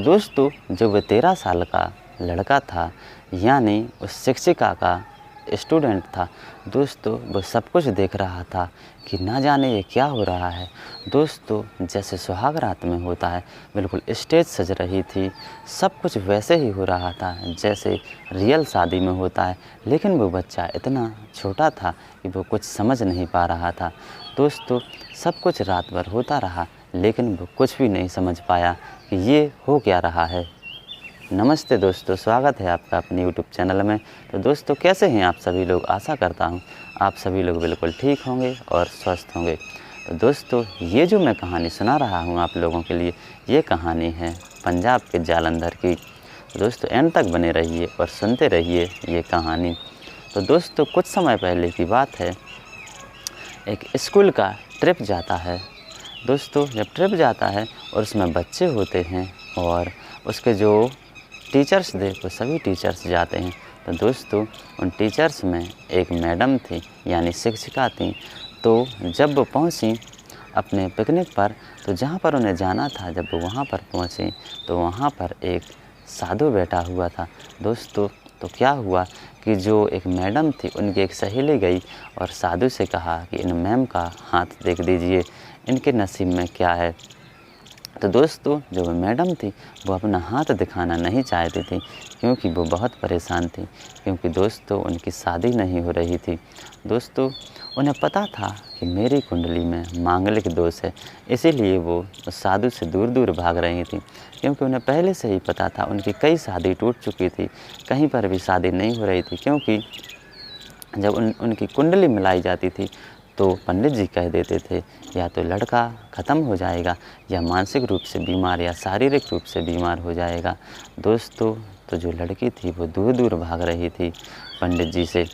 दोस्तों जो वो 13 साल का लड़का था, यानी उस शिक्षिका का स्टूडेंट था, दोस्तों वो सब कुछ देख रहा था कि ना जाने ये क्या हो रहा है। दोस्तों जैसे सुहाग रात में होता है, बिल्कुल स्टेज सज रही थी, सब कुछ वैसे ही हो रहा था जैसे रियल शादी में होता है। लेकिन वो बच्चा इतना छोटा था कि वो कुछ समझ नहीं पा रहा था। दोस्तों सब कुछ रात भर होता रहा, लेकिन वो कुछ भी नहीं समझ पाया कि ये हो क्या रहा है। नमस्ते दोस्तों, स्वागत है आपका अपने यूट्यूब चैनल में। तो दोस्तों कैसे हैं आप सभी लोग? आशा करता हूं आप सभी लोग बिल्कुल ठीक होंगे और स्वस्थ होंगे। तो दोस्तों ये जो मैं कहानी सुना रहा हूं आप लोगों के लिए, ये कहानी है पंजाब के जालंधर की। तो दोस्तों एंड तक बने रहिए और सुनते रहिए ये कहानी। तो दोस्तों कुछ समय पहले की बात है, एक स्कूल का ट्रिप जाता है। दोस्तों जब ट्रिप जाता है और उसमें बच्चे होते हैं और उसके जो टीचर्स थे वो सभी टीचर्स जाते हैं। तो दोस्तों उन टीचर्स में एक मैडम थी, यानी शिक्षिका थी। तो जब वो पहुंची अपने पिकनिक पर, तो जहां पर उन्हें जाना था, जब वो वहां पर पहुंची तो वहां पर एक साधु बैठा हुआ था। दोस्तों तो क्या हुआ कि जो एक मैडम थी, उनकी एक सहेली गई और साधु से कहा कि इन मैम का हाथ देख दीजिए, इनके नसीब में क्या है। तो दोस्तों जो वो मैडम थी वो अपना हाथ दिखाना नहीं चाहती थी, क्योंकि वो बहुत परेशान थी, क्योंकि दोस्तों उनकी शादी नहीं हो रही थी। दोस्तों उन्हें पता था कि मेरी कुंडली में मांगलिक दोष है, इसीलिए वो उस साधु से दूर दूर भाग रही थी, क्योंकि उन्हें पहले से ही पता था उनकी कई शादी टूट चुकी थी, कहीं पर भी शादी नहीं हो रही थी। क्योंकि जब उनकी कुंडली मिलाई जाती थी तो पंडित जी कह देते थे या तो लड़का ख़त्म हो जाएगा, या मानसिक रूप से बीमार या शारीरिक रूप से बीमार हो जाएगा। दोस्तों तो जो लड़की थी वो दूर दूर भाग रही थी पंडित जी से।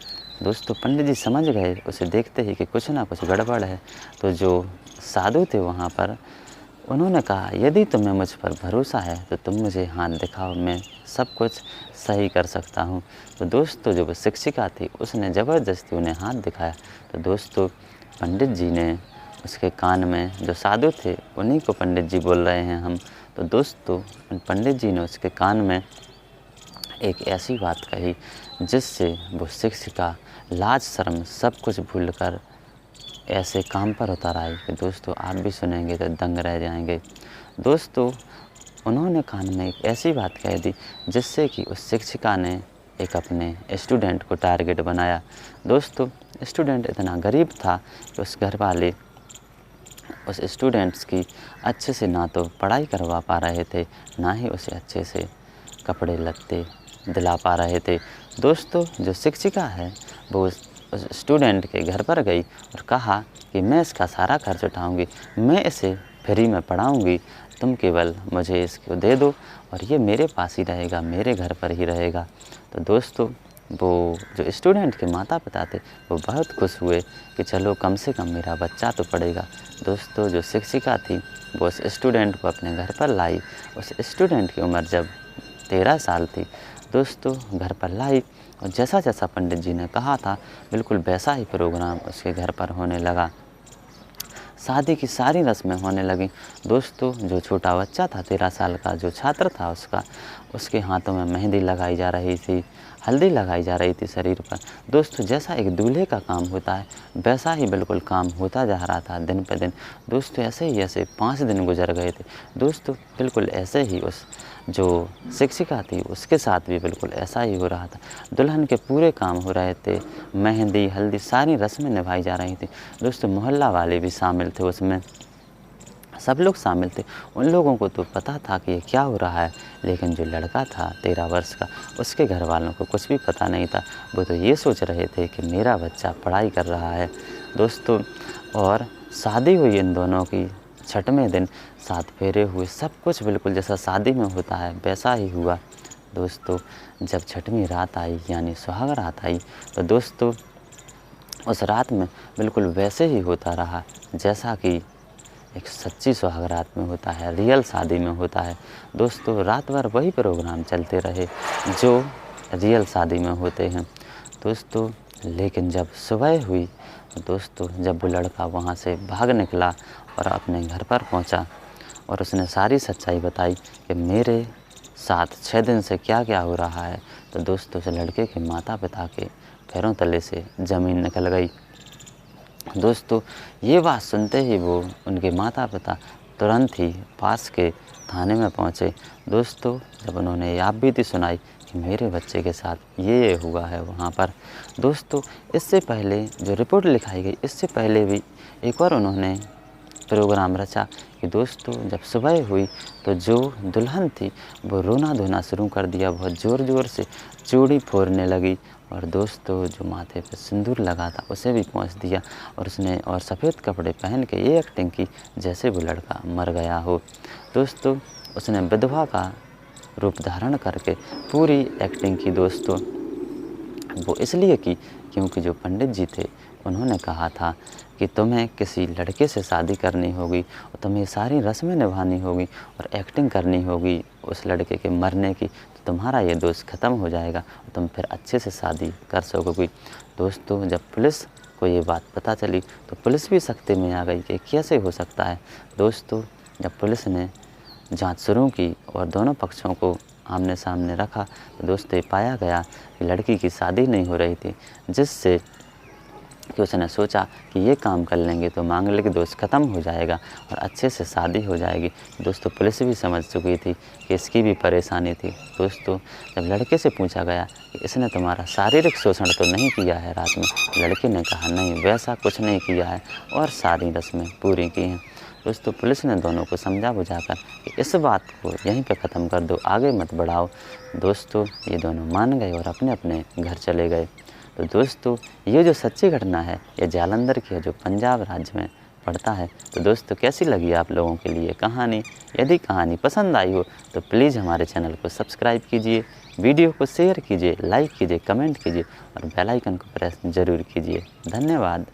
दोस्तों पंडित जी समझ गए उसे देखते ही कि कुछ ना कुछ गड़बड़ है। तो जो साधु थे वहाँ पर, उन्होंने कहा यदि तुम्हें मुझ पर भरोसा है तो तुम मुझे हाथ दिखाओ, मैं सब कुछ सही कर सकता हूँ। तो दोस्तों जो वो शिक्षिका थी उसने ज़बरदस्ती उन्हें हाथ दिखाया। तो दोस्तों पंडित जी ने उसके कान में, जो साधु थे उन्हीं को पंडित जी बोल रहे हैं हम, तो दोस्तों पंडित जी ने उसके कान में एक ऐसी बात कही जिससे वो शिक्षिका लाज शर्म सब कुछ भूलकर ऐसे काम पर उतर आई कि दोस्तों आप भी सुनेंगे तो दंग रह जाएंगे। दोस्तों उन्होंने कान में एक ऐसी बात कह दी जिससे कि उस शिक्षिका ने एक अपने स्टूडेंट को टारगेट बनाया। दोस्तों स्टूडेंट इतना गरीब था कि उस घर वाले उस स्टूडेंट्स की अच्छे से ना तो पढ़ाई करवा पा रहे थे, ना ही उसे अच्छे से कपड़े लत्ते दिला पा रहे थे। दोस्तों जो शिक्षिका है वो उस स्टूडेंट के घर पर गई और कहा कि मैं इसका सारा खर्च उठाऊंगी, मैं इसे फ्री में पढ़ाऊंगी, तुम केवल मुझे इसको दे दो और ये मेरे पास ही रहेगा, मेरे घर पर ही रहेगा। तो दोस्तों वो जो स्टूडेंट के माता पिता थे वो बहुत खुश हुए कि चलो कम से कम मेरा बच्चा तो पढ़ेगा। दोस्तों जो शिक्षिका थी वो उस स्टूडेंट को अपने घर पर लाई। उस स्टूडेंट की उम्र जब 13 साल थी, दोस्तों घर पर लाई और जैसा जैसा पंडित जी ने कहा था बिल्कुल वैसा ही प्रोग्राम उसके घर पर होने लगा। शादी की सारी रस्में होने लगी। दोस्तों जो छोटा बच्चा था 13 साल का, जो छात्र था उसके हाथों में मेहंदी लगाई जा रही थी, हल्दी लगाई जा रही थी शरीर पर। दोस्तों जैसा एक दूल्हे का काम होता है वैसा ही बिल्कुल काम होता जा रहा था दिन पर दिन। दोस्तों ऐसे ही ऐसे 5 दिन गुजर गए थे। दोस्तों बिल्कुल ऐसे ही उस जो शिक्षिका थी उसके साथ भी बिल्कुल ऐसा ही हो रहा था। दुल्हन के पूरे काम हो रहे थे, मेहंदी हल्दी सारी रस्में निभाई जा रही थी। दोस्तों मोहल्ला वाले भी शामिल थे उसमें, सब लोग शामिल थे। उन लोगों को तो पता था कि ये क्या हो रहा है, लेकिन जो लड़का था 13 वर्ष का, उसके घर वालों को कुछ भी पता नहीं था। वो तो ये सोच रहे थे कि मेरा बच्चा पढ़ाई कर रहा है। दोस्तों और शादी हुई इन दोनों की, छठवें दिन 7 फेरे हुए, सब कुछ बिल्कुल जैसा शादी में होता है वैसा ही हुआ। दोस्तों जब छठवीं रात आई यानी सुहाग रात आई, तो दोस्तों उस रात में बिल्कुल वैसे ही होता रहा जैसा कि एक सच्ची सुहाग रात में होता है, रियल शादी में होता है। दोस्तों रात भर वही प्रोग्राम चलते रहे जो रियल शादी में होते हैं। दोस्तों लेकिन जब सुबह हुई, दोस्तों जब वो लड़का वहाँ से भाग निकला और अपने घर पर पहुँचा और उसने सारी सच्चाई बताई कि मेरे 7-6 दिन से क्या क्या हो रहा है। तो दोस्तों उस लड़के के माता पिता के पैरों तले से ज़मीन निकल गई। दोस्तों ये बात सुनते ही वो उनके माता पिता तुरंत ही पास के थाने में पहुँचे। दोस्तों जब उन्होंने आप बीती सुनाई कि मेरे बच्चे के साथ ये हुआ है वहाँ पर, दोस्तों इससे पहले जो रिपोर्ट लिखाई गई, इससे पहले भी एक और उन्होंने प्रोग्राम रचा कि दोस्तों जब सुबह हुई तो जो दुल्हन थी वो रोना धोना शुरू कर दिया, बहुत ज़ोर ज़ोर से चूड़ी फोड़ने लगी। और दोस्तों जो माथे पे सिंदूर लगा था उसे भी पोंछ दिया और उसने और सफ़ेद कपड़े पहन के ये एक्टिंग की जैसे वो लड़का मर गया हो। दोस्तों उसने विधवा का रूप धारण करके पूरी एक्टिंग की। दोस्तों वो इसलिए की क्योंकि जो पंडित जी थे उन्होंने कहा था कि तुम्हें किसी लड़के से शादी करनी होगी और तुम्हें सारी रस्में निभानी होगी और एक्टिंग करनी होगी उस लड़के के मरने की, तो तुम्हारा ये दोष ख़त्म हो जाएगा और तुम फिर अच्छे से शादी कर सकोगी। दोस्तों जब पुलिस को ये बात पता चली तो पुलिस भी सख्ते में आ गई कि कैसे हो सकता है। दोस्तों जब पुलिस ने जांच शुरू की और दोनों पक्षों को आमने सामने रखा तो दोस्तों ये पाया गया कि लड़की की शादी नहीं हो रही थी, जिससे कि उसने सोचा कि ये काम कर लेंगे तो मांगलिक दोष ख़त्म हो जाएगा और अच्छे से शादी हो जाएगी। दोस्तों पुलिस भी समझ चुकी थी कि इसकी भी परेशानी थी। दोस्तों जब लड़के से पूछा गया कि इसने तुम्हारा शारीरिक शोषण तो नहीं किया है रात में, लड़के ने कहा नहीं वैसा कुछ नहीं किया है और सारी रस्में पूरी की हैं। दोस्तों पुलिस ने दोनों को समझा बुझाकर कि इस बात को यहीं पे ख़त्म कर दो, आगे मत बढ़ाओ। दोस्तों ये दोनों मान गए और अपने अपने घर चले गए। तो दोस्तों ये जो सच्ची घटना है ये जालंधर की है, जो पंजाब राज्य में पड़ता है। तो दोस्तों कैसी लगी आप लोगों के लिए कहानी? यदि कहानी पसंद आई हो तो प्लीज़ हमारे चैनल को सब्सक्राइब कीजिए, वीडियो को शेयर कीजिए, लाइक कीजिए, कमेंट कीजिए और बेल आइकन को प्रेस ज़रूर कीजिए। धन्यवाद।